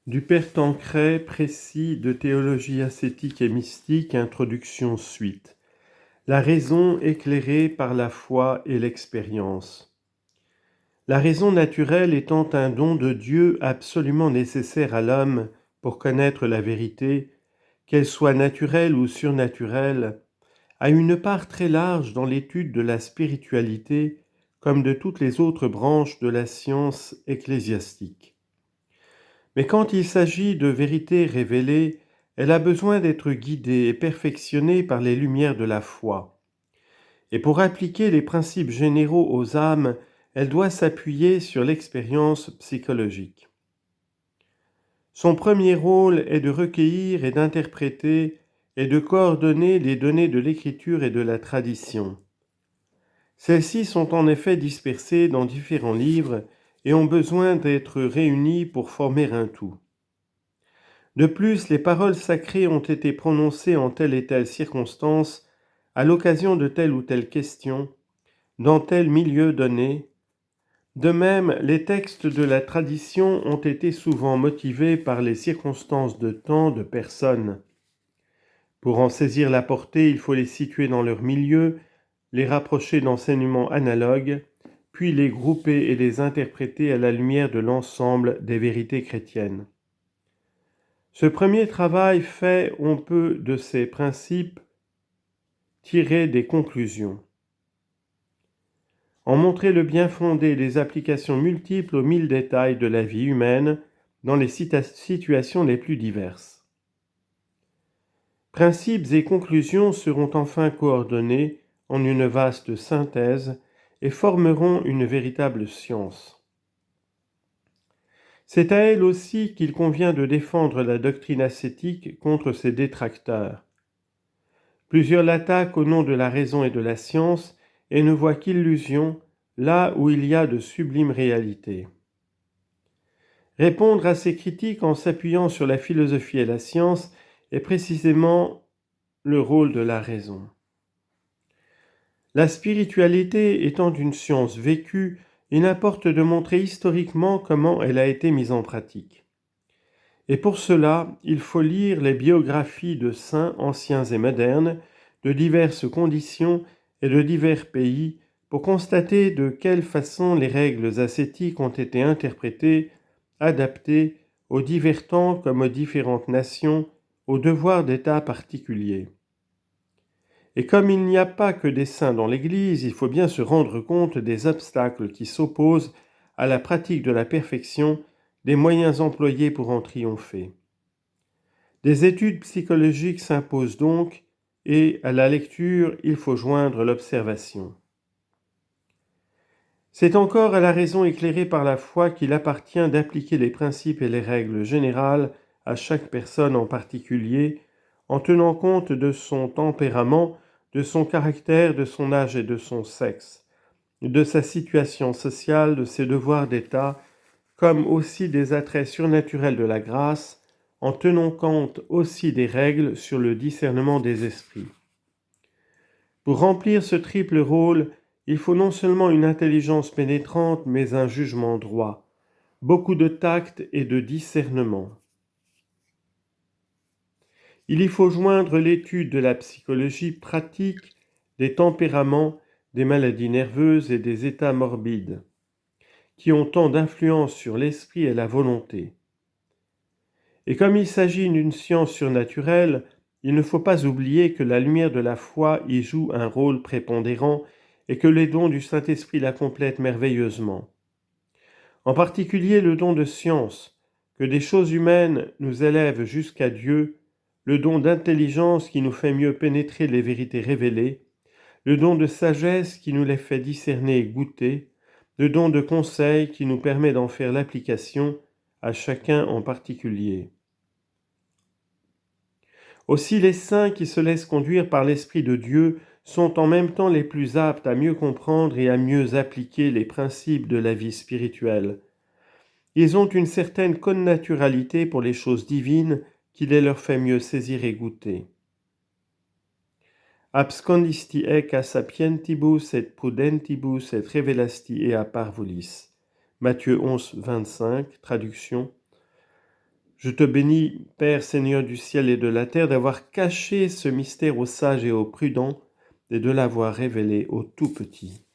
Du Père Tancret, précis de théologie ascétique et mystique, introduction suite. La raison éclairée par la foi et l'expérience. La raison naturelle étant un don de Dieu absolument nécessaire à l'homme pour connaître la vérité, qu'elle soit naturelle ou surnaturelle, a une part très large dans l'étude de la spiritualité comme de toutes les autres branches de la science ecclésiastique. Mais quand il s'agit de vérité révélée, elle a besoin d'être guidée et perfectionnée par les lumières de la foi. Et pour appliquer les principes généraux aux âmes, elle doit s'appuyer sur l'expérience psychologique. Son premier rôle est de recueillir et d'interpréter et de coordonner les données de l'écriture et de la tradition. Celles-ci sont en effet dispersées dans différents livres et ont besoin d'être réunies pour former un tout. De plus, les paroles sacrées ont été prononcées en telle et telle circonstance, à l'occasion de telle ou telle question, dans tel milieu donné. De même, les textes de la tradition ont été souvent motivés par les circonstances de temps, de personnes. Pour en saisir la portée, il faut les situer dans leur milieu, les rapprocher d'enseignements analogues, puis les grouper et les interpréter à la lumière de l'ensemble des vérités chrétiennes. Ce premier travail fait, on peut de ces principes tirer des conclusions. En montrer le bien fondé des applications multiples aux mille détails de la vie humaine dans les situations les plus diverses. Principes et conclusions seront enfin coordonnés en une vaste synthèse et formeront une véritable science. C'est à elle aussi qu'il convient de défendre la doctrine ascétique contre ses détracteurs. Plusieurs l'attaquent au nom de la raison et de la science et ne voient qu'illusion là où il y a de sublimes réalités. Répondre à ces critiques en s'appuyant sur la philosophie et la science est précisément le rôle de la raison. La spiritualité étant une science vécue, il importe de montrer historiquement comment elle a été mise en pratique. Et pour cela, il faut lire les biographies de saints anciens et modernes, de diverses conditions et de divers pays, pour constater de quelle façon les règles ascétiques ont été interprétées, adaptées aux divers temps comme aux différentes nations, aux devoirs d'État particuliers. Et comme il n'y a pas que des saints dans l'Église, il faut bien se rendre compte des obstacles qui s'opposent à la pratique de la perfection, des moyens employés pour en triompher. Des études psychologiques s'imposent donc, et à la lecture, il faut joindre l'observation. C'est encore à la raison éclairée par la foi qu'il appartient d'appliquer les principes et les règles générales à chaque personne en particulier, en tenant compte de son tempérament, de son caractère, de son âge et de son sexe, de sa situation sociale, de ses devoirs d'État, comme aussi des attraits surnaturels de la grâce, en tenant compte aussi des règles sur le discernement des esprits. Pour remplir ce triple rôle, il faut non seulement une intelligence pénétrante, mais un jugement droit, beaucoup de tact et de discernement. Il y faut joindre l'étude de la psychologie pratique, des tempéraments, des maladies nerveuses et des états morbides, qui ont tant d'influence sur l'esprit et la volonté. Et comme il s'agit d'une science surnaturelle, il ne faut pas oublier que la lumière de la foi y joue un rôle prépondérant et que les dons du Saint-Esprit la complètent merveilleusement. En particulier le don de science, que des choses humaines nous élèvent jusqu'à Dieu, le don d'intelligence qui nous fait mieux pénétrer les vérités révélées, le don de sagesse qui nous les fait discerner et goûter, le don de conseil qui nous permet d'en faire l'application à chacun en particulier. Aussi les saints qui se laissent conduire par l'Esprit de Dieu sont en même temps les plus aptes à mieux comprendre et à mieux appliquer les principes de la vie spirituelle. Ils ont une certaine connaturalité pour les choses divines qui les leur fait mieux saisir et goûter. Abscondisti ec a sapientibus et prudentibus et revelasti ea parvulis. Matthieu 11, 25, traduction. Je te bénis, Père Seigneur du ciel et de la terre, d'avoir caché ce mystère aux sages et aux prudents et de l'avoir révélé aux tout petits.